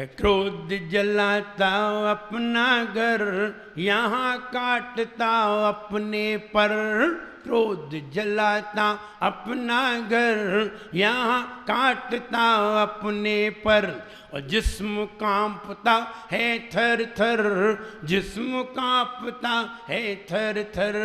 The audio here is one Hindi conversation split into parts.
क्रोध जलाता अपना घर, यहाँ काटता अपने पर। क्रोध जलाता अपना घर, यहाँ काटता अपने पर। और जिस्म कांपता है थर थर, जिस्म कांपता है थर थर,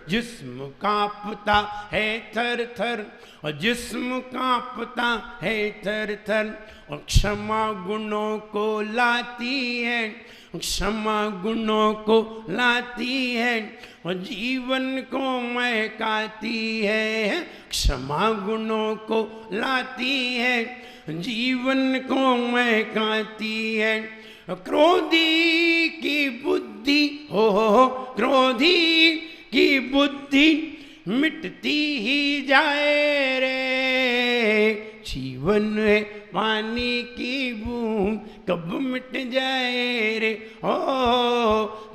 जिस्म कांपता है थर थर, और जिस्म कांपता है थर थर। और क्षमा गुणों को लाती है, क्षमा गुणों को लाती है, और जीवन को महकाती है। क्षमा गुणों को लाती है, जीवन को महकाती है। क्रोधी की बुद्धि हो, क्रोधी की बुद्धि मिटती ही जाए रे। जीवन है पानी की बूंद, कब मिट जाए रे। ओ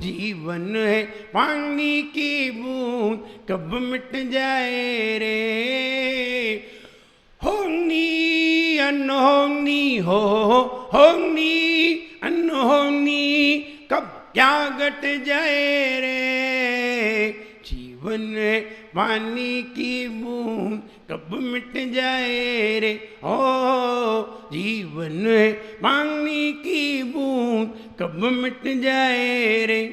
जीवन है पानी की बूंद, कब मिट जाए रे। होनी अनहोनी हो, होनी अनहोनी कब क्या घट जाए रे। जीवन है पानी की बूंद, कब मिट जाए रे। ओ जीवन है पानी की बूंद, कब मिट जाए रे।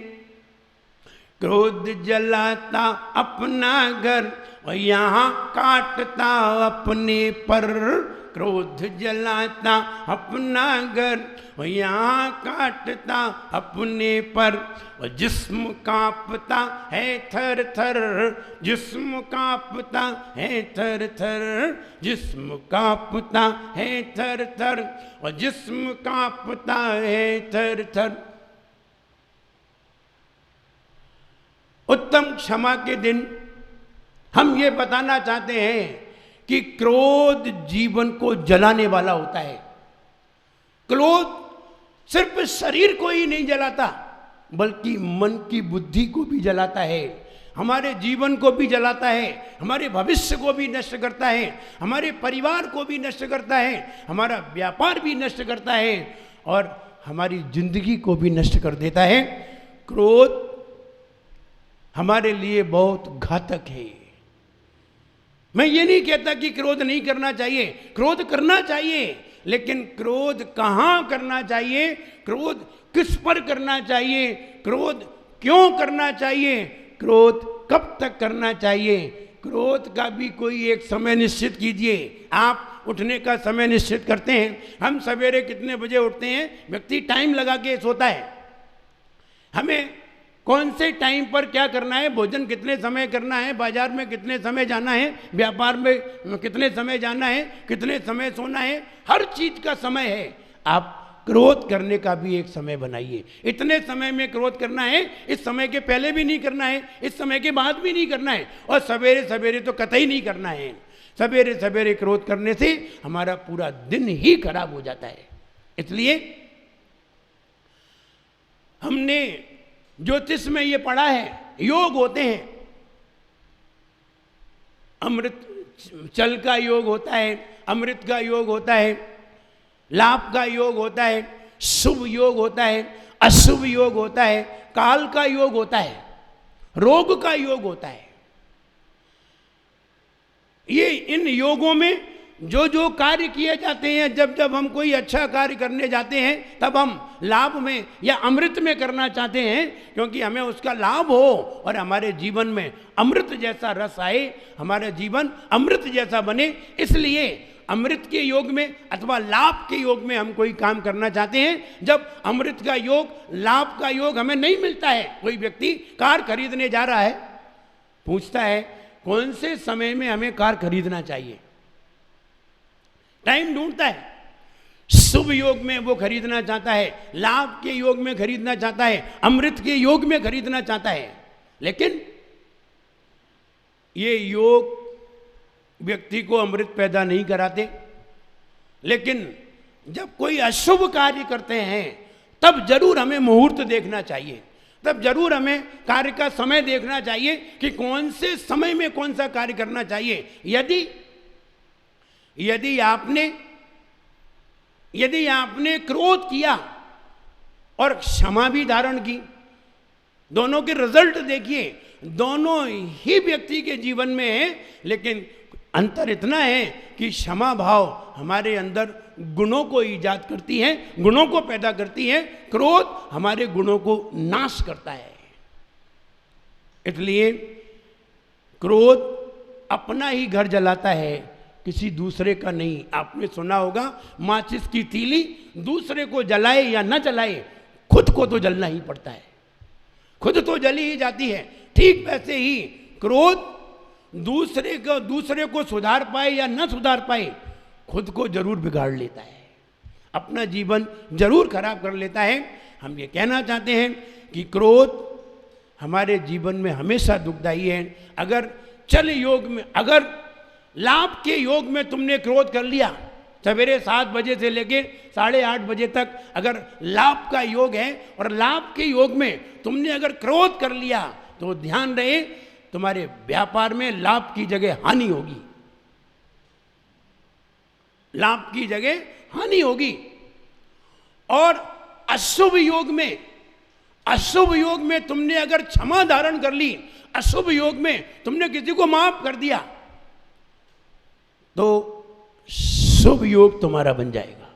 क्रोध जलाता अपना घर, और यहाँ काटता अपने पर। क्रोध जलाता अपना घर, और यहाँ काटता अपने पर। और जिस्म कांपता है थर थर, जिस्म कांपता है थर थर, जिस्म कांपता है थर थर, और जिस्म कांपता है थर थर। उत्तम क्षमा के दिन हम ये बताना चाहते हैं कि क्रोध जीवन को जलाने वाला होता है। क्रोध सिर्फ शरीर को ही नहीं जलाता, बल्कि मन की बुद्धि को भी जलाता है, हमारे जीवन को भी जलाता है, हमारे भविष्य को भी नष्ट करता है, हमारे परिवार को भी नष्ट करता है, हमारा व्यापार भी नष्ट करता है, और हमारी जिंदगी को भी नष्ट कर देता है। क्रोध हमारे लिए बहुत घातक है। मैं ये नहीं कहता कि क्रोध नहीं करना चाहिए, क्रोध करना चाहिए, लेकिन क्रोध कहाँ करना चाहिए, क्रोध किस पर करना चाहिए, क्रोध क्यों करना चाहिए, क्रोध कब तक करना चाहिए। क्रोध का भी कोई एक समय निश्चित कीजिए। आप उठने का समय निश्चित करते हैं, हम सवेरे कितने बजे उठते हैं, व्यक्ति टाइम लगा के सोता है। हमें कौन से टाइम पर क्या करना है, भोजन कितने समय करना है, बाजार में कितने समय जाना है, व्यापार में कितने समय जाना है, कितने समय सोना है, हर चीज का समय है। आप क्रोध करने का भी एक समय बनाइए। इतने समय में क्रोध करना है, इस समय के पहले भी नहीं करना है, इस समय के बाद भी नहीं करना है, और सवेरे सवेरे तो कतई नहीं करना है। सवेरे सवेरे क्रोध करने से हमारा पूरा दिन ही खराब हो जाता है। इसलिए हमने ज्योतिष में ये पढ़ा है, योग होते हैं, अमृत चल का योग होता है, अमृत का योग होता है, लाभ का योग होता है, शुभ योग होता है, अशुभ योग होता है, काल का योग होता है, रोग का योग होता है। ये इन योगों में जो जो कार्य किए जाते हैं, जब जब हम कोई अच्छा कार्य करने जाते हैं, तब हम लाभ में या अमृत में करना चाहते हैं, क्योंकि हमें उसका लाभ हो और हमारे जीवन में अमृत जैसा रस आए, हमारा जीवन अमृत जैसा बने। इसलिए अमृत के योग में अथवा लाभ के योग में हम कोई काम करना चाहते हैं। जब अमृत का योग, लाभ का योग हमें नहीं मिलता है, कोई व्यक्ति कार खरीदने जा रहा है, पूछता है कौन से समय में हमें कार खरीदना चाहिए, टाइम ढूंढता है। शुभ योग में वो खरीदना चाहता है, लाभ के योग में खरीदना चाहता है, अमृत के योग में खरीदना चाहता है, लेकिन ये योग व्यक्ति को अमृत पैदा नहीं कराते। लेकिन जब कोई अशुभ कार्य करते हैं, तब जरूर हमें मुहूर्त देखना चाहिए, तब जरूर हमें कार्य का समय देखना चाहिए कि कौन से समय में कौन सा कार्य करना चाहिए। यदि आपने यदि आपने क्रोध किया और क्षमा भी धारण की, दोनों के रिजल्ट देखिए, दोनों ही व्यक्ति के जीवन में है, लेकिन अंतर इतना है कि क्षमा भाव हमारे अंदर गुणों को ईजाद करती है, गुणों को पैदा करती है, क्रोध हमारे गुणों को नाश करता है। इसलिए क्रोध अपना ही घर जलाता है, किसी दूसरे का नहीं। आपने सुना होगा, माचिस की तीली दूसरे को जलाए या न जलाए, खुद को तो जलना ही पड़ता है, खुद तो जली ही जाती है। ठीक वैसे ही क्रोध दूसरे को सुधार पाए या न सुधार पाए, खुद को जरूर बिगाड़ लेता है, अपना जीवन जरूर खराब कर लेता है। हम ये कहना चाहते हैं कि क्रोध हमारे जीवन में हमेशा दुखदायी है। अगर चल योग में, अगर लाभ के योग में तुमने क्रोध कर लिया, सवेरे 7 बजे से लेके 8:30 बजे तक अगर लाभ का योग है और लाभ के योग में तुमने अगर क्रोध कर लिया, तो ध्यान रहे तुम्हारे व्यापार में लाभ की जगह हानि होगी, लाभ की जगह हानि होगी। और अशुभ योग में तुमने अगर क्षमा धारण कर ली, अशुभ योग में तुमने किसी को माफ कर दिया, तो शुभ योग तुम्हारा बन जाएगा,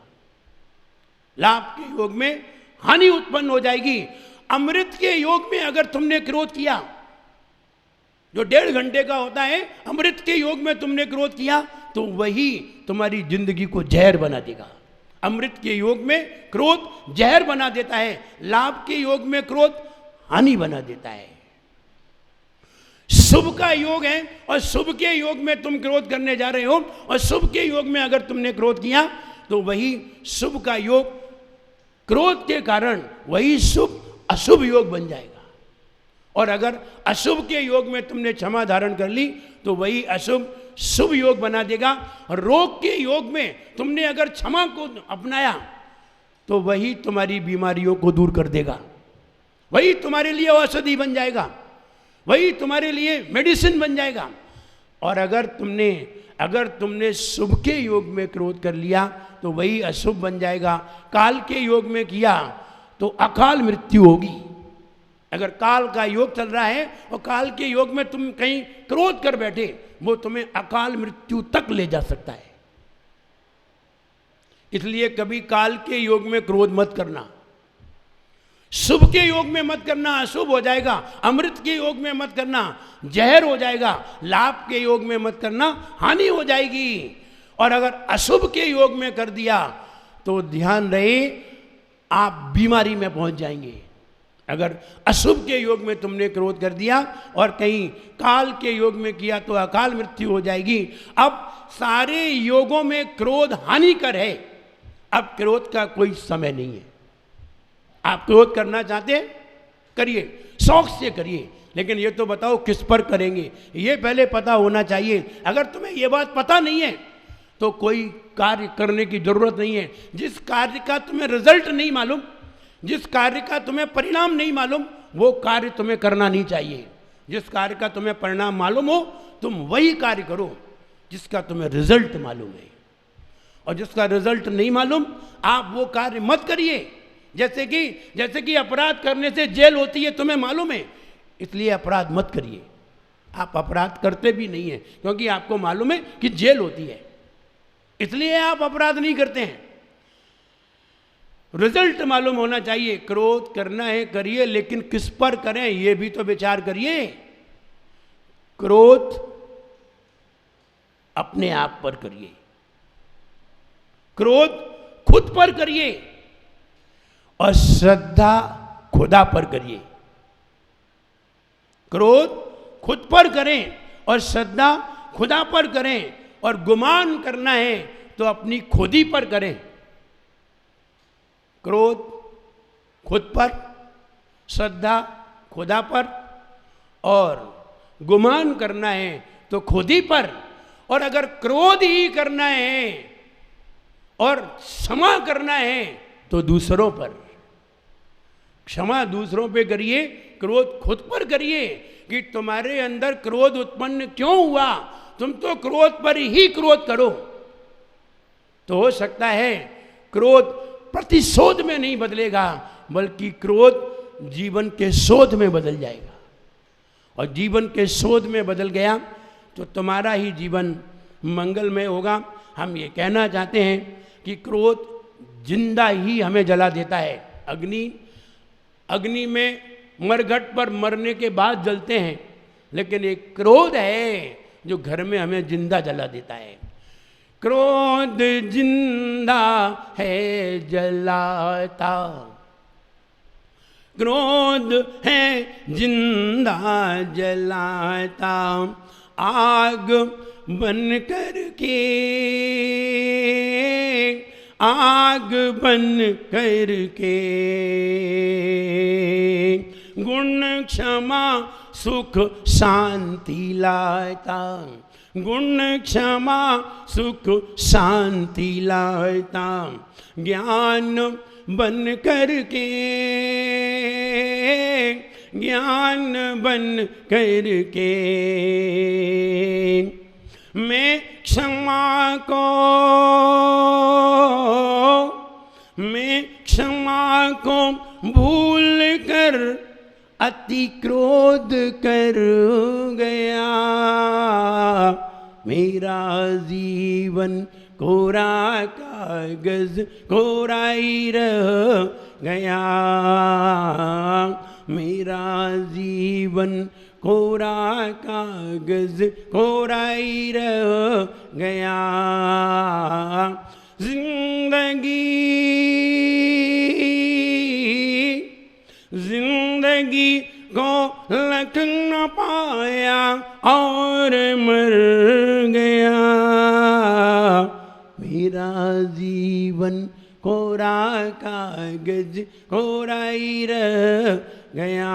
लाभ के योग में हानि उत्पन्न हो जाएगी। अमृत के योग में अगर तुमने क्रोध किया, जो 1.5 घंटे का होता है, अमृत के योग में तुमने क्रोध किया, तो वही तुम्हारी जिंदगी को जहर बना देगा। अमृत के योग में क्रोध जहर बना देता है, लाभ के योग में क्रोध हानि बना देता है। शुभ का योग है और शुभ के योग में तुम क्रोध करने जा रहे हो, और शुभ के योग में अगर तुमने क्रोध किया, तो वही शुभ का योग क्रोध के कारण वही शुभ अशुभ योग बन जाएगा। और अगर अशुभ के योग में तुमने क्षमा धारण कर ली, तो वही अशुभ शुभ योग बना देगा। और रोग के योग में तुमने अगर क्षमा को अपनाया, तो वही तुम्हारी बीमारियों को दूर कर देगा, वही तुम्हारे लिए औषधि बन जाएगा, वही तुम्हारे लिए मेडिसिन बन जाएगा। और अगर तुमने शुभ के योग में क्रोध कर लिया, तो वही अशुभ बन जाएगा। काल के योग में किया तो अकाल मृत्यु होगी। अगर काल का योग चल रहा है और काल के योग में तुम कहीं क्रोध कर बैठे, वो तुम्हें अकाल मृत्यु तक ले जा सकता है। इसलिए कभी काल के योग में क्रोध मत करना, शुभ के योग में मत करना, अशुभ हो जाएगा। अमृत के योग में मत करना, जहर हो जाएगा। लाभ के योग में मत करना, हानि हो जाएगी। और अगर अशुभ के योग में कर दिया, तो ध्यान रहे आप बीमारी में पहुंच जाएंगे। अगर अशुभ के योग में तुमने क्रोध कर दिया और कहीं काल के योग में किया, तो अकाल मृत्यु हो जाएगी। अब सारे योगों में क्रोध हानिकर है। अब क्रोध का कोई समय नहीं है। आप क्रोध करना चाहते हैं, करिए, शौक से करिए, लेकिन ये तो बताओ किस पर करेंगे, ये पहले पता होना चाहिए। अगर तुम्हें ये बात पता नहीं है, तो कोई कार्य करने की जरूरत नहीं है। जिस कार्य का तुम्हें रिजल्ट नहीं मालूम, जिस कार्य का तुम्हें परिणाम नहीं मालूम, वो कार्य तुम्हें करना नहीं चाहिए। जिस कार्य का तुम्हें परिणाम मालूम हो, तुम वही कार्य करो जिसका तुम्हें रिजल्ट मालूम है। और जिसका रिजल्ट नहीं मालूम, आप वो कार्य मत करिए। जैसे कि अपराध करने से जेल होती है, तुम्हें मालूम है, इसलिए अपराध मत करिए। आप अपराध करते भी नहीं हैं, क्योंकि आपको मालूम है कि जेल होती है, इसलिए आप अपराध नहीं करते हैं। रिजल्ट मालूम होना चाहिए। क्रोध करना है, करिए, लेकिन किस पर करें ये भी तो विचार करिए। क्रोध अपने आप पर करिए, क्रोध खुद पर करिए, और श्रद्धा खुदा पर करिए। क्रोध खुद पर करें और श्रद्धा खुदा पर करें, और गुमान करना है तो अपनी खुदी पर करें। क्रोध खुद पर, श्रद्धा खुदा पर, और गुमान करना है तो खुदी पर। और अगर क्रोध ही करना है और क्षमा करना है तो दूसरों पर। क्षमा दूसरों पे करिए, क्रोध खुद पर करिए। कि तुम्हारे अंदर क्रोध उत्पन्न क्यों हुआ, तुम तो क्रोध पर ही क्रोध करो। तो हो सकता है क्रोध प्रतिशोध में नहीं बदलेगा, बल्कि क्रोध जीवन के शोध में बदल जाएगा। और जीवन के शोध में बदल गया तो तुम्हारा ही जीवन मंगलमय होगा। हम ये कहना चाहते हैं कि क्रोध जिंदा ही हमें जला देता है। अग्नि में मरघट पर मरने के बाद जलते हैं, लेकिन एक क्रोध है जो घर में हमें जिंदा जला देता है। क्रोध जिंदा है जलाता, क्रोध है जिंदा जलाता, आग बन करके, आग बन करके, गुण क्षमा सुख शांति लाता, गुण क्षमा सुख शांति लाता, ज्ञान बन करके, ज्ञान बन करके, मैं क्षमा को, मैं क्षमा को भूल कर अति क्रोध कर गया, मेरा जीवन कोरा कागज कोरा ही रह गया, मेरा जीवन कोरा कागज कोरा ही रह गया। जिंदगी को लख न पाया और मर गया, मेरा जीवन कोरा कागज कोरा ही रह गया,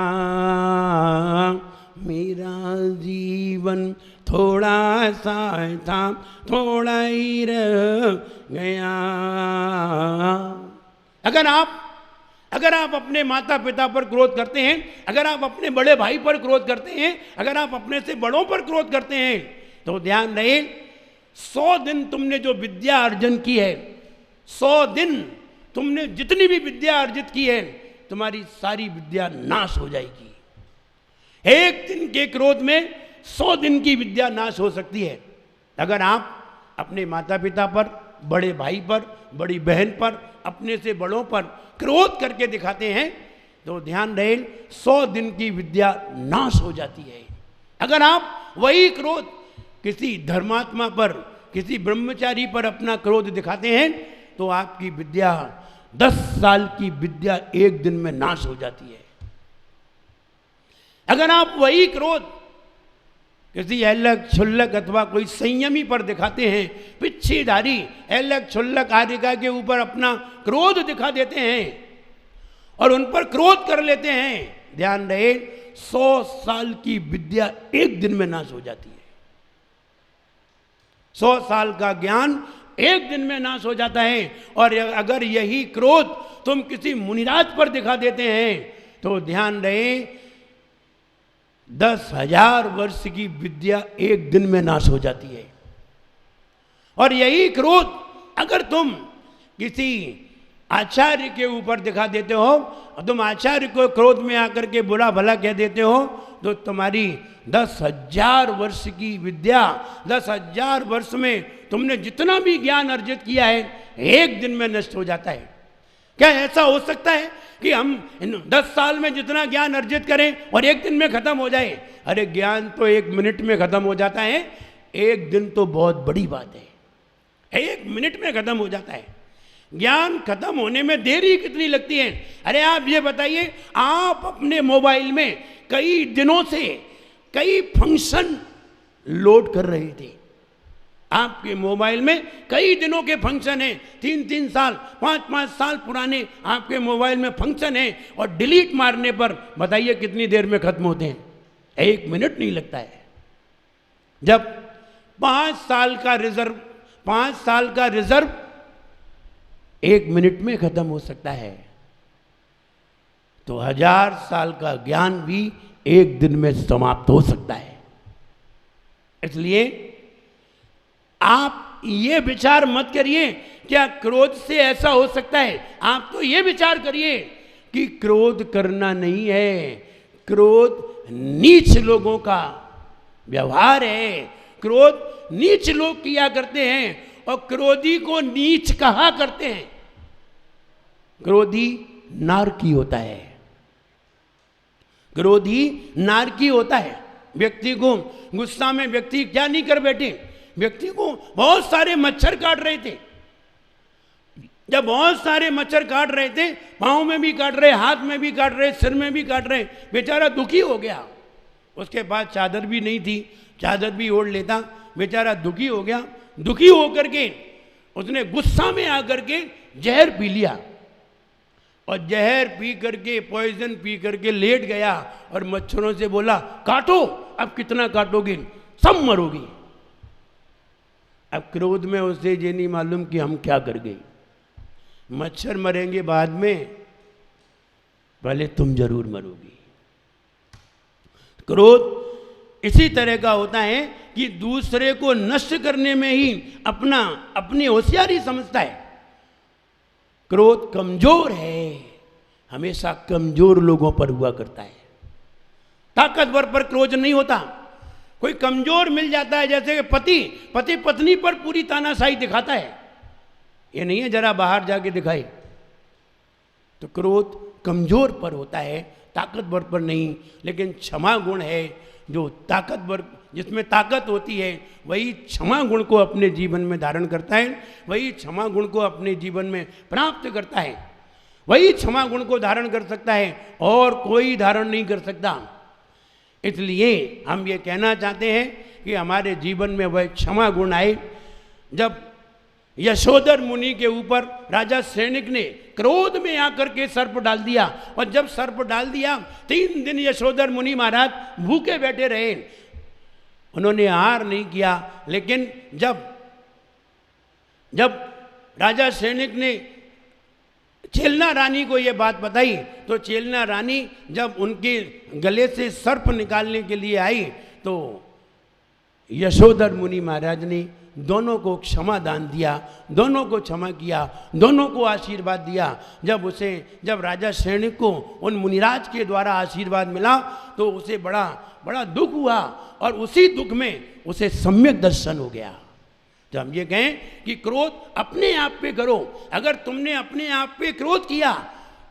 मेरा जीवन थोड़ा सा था थोड़ा ही रह गया। अगर आप अपने माता पिता पर क्रोध करते हैं, अगर आप अपने बड़े भाई पर क्रोध करते हैं, अगर आप अपने से बड़ों पर क्रोध करते हैं, तो ध्यान रहे 100 दिन तुमने जो विद्या अर्जन की है, 100 दिन तुमने जितनी भी विद्या अर्जित की है, तुम्हारी सारी विद्या नाश हो जाएगी। एक दिन के क्रोध में 100 दिन की विद्या नाश हो सकती है। अगर आप अपने माता पिता पर, बड़े भाई पर, बड़ी बहन पर, अपने से बड़ों पर क्रोध करके दिखाते हैं, तो ध्यान रहे 100 दिन की विद्या नाश हो जाती है। अगर आप वही क्रोध किसी धर्मात्मा पर, किसी ब्रह्मचारी पर अपना क्रोध दिखाते हैं, तो आपकी विद्या 10 साल की विद्या एक दिन में नाश हो जाती है। अगर आप वही क्रोध किसी ऐलक क्षुल्लक अथवा कोई संयमी पर दिखाते हैं, पिच्छीधारी ऐलक क्षुल्लक आदिका के ऊपर अपना क्रोध दिखा देते हैं और उन पर क्रोध कर लेते हैं, ध्यान रहे 100 साल की विद्या एक दिन में नाश हो जाती है। 100 साल का ज्ञान एक दिन में नाश हो जाता है। और अगर यही क्रोध तुम किसी मुनिराज पर दिखा देते हैं, तो ध्यान रहे 10,000 वर्ष की विद्या एक दिन में नाश हो जाती है। और यही क्रोध अगर तुम किसी आचार्य के ऊपर दिखा देते हो, और तुम आचार्य को क्रोध में आकर के बुरा भला कह देते हो, तो तुम्हारी 10,000 वर्ष की विद्या, 10,000 वर्ष में तुमने जितना भी ज्ञान अर्जित किया है, एक दिन में नष्ट हो जाता है। क्या ऐसा हो सकता है कि हम 10 साल में जितना ज्ञान अर्जित करें और एक दिन में खत्म हो जाए? अरे ज्ञान तो 1 मिनट में खत्म हो जाता है, एक दिन तो बहुत बड़ी बात है, 1 मिनट में खत्म हो जाता है। ज्ञान खत्म होने में देरी कितनी लगती है? अरे आप ये बताइए, आप अपने मोबाइल में कई दिनों से कई फंक्शन लोड कर रहे थे, आपके मोबाइल में कई दिनों के फंक्शन हैं, 3-3 साल 5-5 साल पुराने आपके मोबाइल में फंक्शन हैं, और डिलीट मारने पर बताइए कितनी देर में खत्म होते हैं? 1 मिनट नहीं लगता है। जब 5 साल का रिजर्व 1 मिनट में खत्म हो सकता है, तो 1000 साल का ज्ञान भी एक दिन में समाप्त हो सकता है। इसलिए आप ये विचार मत करिए क्या क्रोध से ऐसा हो सकता है। आप तो ये विचार करिए कि क्रोध करना नहीं है, क्रोध नीच लोगों का व्यवहार है। क्रोध नीच लोग किया करते हैं और क्रोधी को नीच कहा करते हैं। क्रोधी नारकी होता है, क्रोधी नारकी होता है। व्यक्ति को गुस्सा में व्यक्ति क्या नहीं कर बैठे, व्यक्ति को बहुत सारे मच्छर काट रहे थे। जब बहुत सारे मच्छर काट रहे थे, पाँव में भी काट रहे, हाथ में भी काट रहे, सिर में भी काट रहे, बेचारा दुखी हो गया। उसके पास चादर भी नहीं थी, चादर भी ओढ़ लेता, बेचारा दुखी हो गया। दुखी होकर के उसने गुस्सा में आकर के जहर पी लिया और जहर पी करके, पॉइजन पी करके लेट गया और मच्छरों से बोला काटो, अब कितना काटोगे, सब मरोगी। अब क्रोध में उसे ये नहीं मालूम कि हम क्या कर गए। मच्छर मरेंगे बाद में, पहले तुम जरूर मरोगी। क्रोध इसी तरह का होता है कि दूसरे को नष्ट करने में ही अपनी होशियारी समझता है। क्रोध कमजोर है, हमेशा कमजोर लोगों पर हुआ करता है, ताकतवर पर क्रोध नहीं होता। कोई कमजोर मिल जाता है, जैसे पति पत्नी पर पूरी तानाशाही दिखाता है, ये नहीं है जरा बाहर जाके दिखाई। तो क्रोध कमजोर पर होता है, ताकतवर पर नहीं। लेकिन क्षमा गुण है जो ताकतवर, जिसमें ताकत होती है, वही क्षमा गुण को अपने जीवन में धारण करता है, वही क्षमा गुण को अपने जीवन में प्राप्त करता है, वही क्षमा गुण को धारण कर सकता है और कोई धारण नहीं कर सकता। इसलिए हम ये कहना चाहते हैं कि हमारे जीवन में वह क्षमा गुण आए। जब यशोधर मुनि के ऊपर राजा सैनिक ने क्रोध में आकर के सर्प डाल दिया, और जब सर्प डाल दिया 3 दिन यशोधर मुनि महाराज भूखे बैठे रहे, उन्होंने आहार नहीं किया। लेकिन जब राजा सैनिक ने चेलना रानी को ये बात बताई, तो चेलना रानी जब उनके गले से सर्प निकालने के लिए आई, तो यशोधर मुनि महाराज ने दोनों को क्षमा दान दिया, दोनों को क्षमा किया, दोनों को आशीर्वाद दिया। जब राजा सैनिक को उन मुनिराज के द्वारा आशीर्वाद मिला, तो उसे बड़ा दुख हुआ और उसी दुख में उसे सम्यक दर्शन हो गया। जब हम ये कहें कि क्रोध अपने आप पे करो, अगर तुमने अपने आप पे क्रोध किया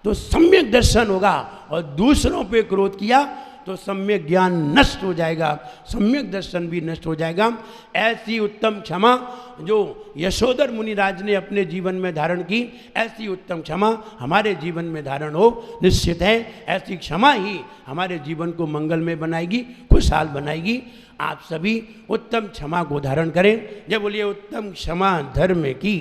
तो सम्यक दर्शन होगा, और दूसरों पे क्रोध किया तो सम्यक ज्ञान नष्ट हो जाएगा, सम्यक दर्शन भी नष्ट हो जाएगा। ऐसी उत्तम क्षमा जो यशोधर मुनिराज ने अपने जीवन में धारण की, ऐसी उत्तम क्षमा हमारे जीवन में धारण हो, निश्चित है ऐसी क्षमा ही हमारे जीवन को मंगलमय बनाएगी, खुशहाल बनाएगी। आप सभी उत्तम क्षमा को धारण करें। जब बोलिए उत्तम क्षमा धर्म की।